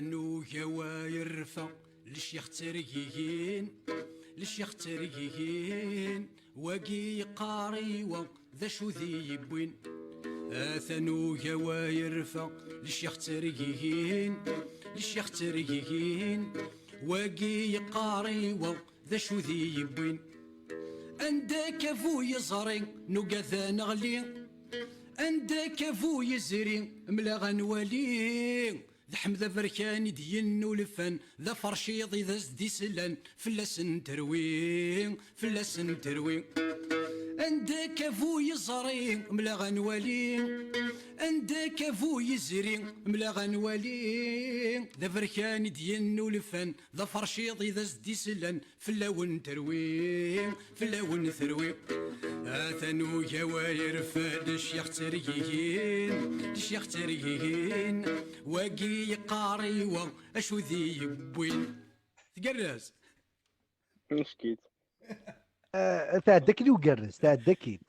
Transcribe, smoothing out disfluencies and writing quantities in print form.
ثنو جوايرفا للشيخ ترقيين للشيخ ترقيين واقي قاري ذا شو ذي يبوين ثنو جوايرفا للشيخ ترقيين للشيخ ترقيين واقي قاري ذا شو ذي يبوين عندك افو يزري نقاذا نغلي عندك افو يزري ملا غنولي ذا حمد بركان دين ولفن ذا فرشيضي ذا زدي سلان فلاس نتروي فلاس نتروي عندك افو يزري ملا غنولي عندك افو يزري ملا غنولي ذا فركان دين ولفن ذا فرشيضي ذا زدي سلان فلاون تروي فلاون ثروي ثنو جواير فاد الشيخ تريين الشيخ تريين واقي قاري اشو ذي يبوين تقرز مشكيت تاع الدكي وقرز تاع الدكي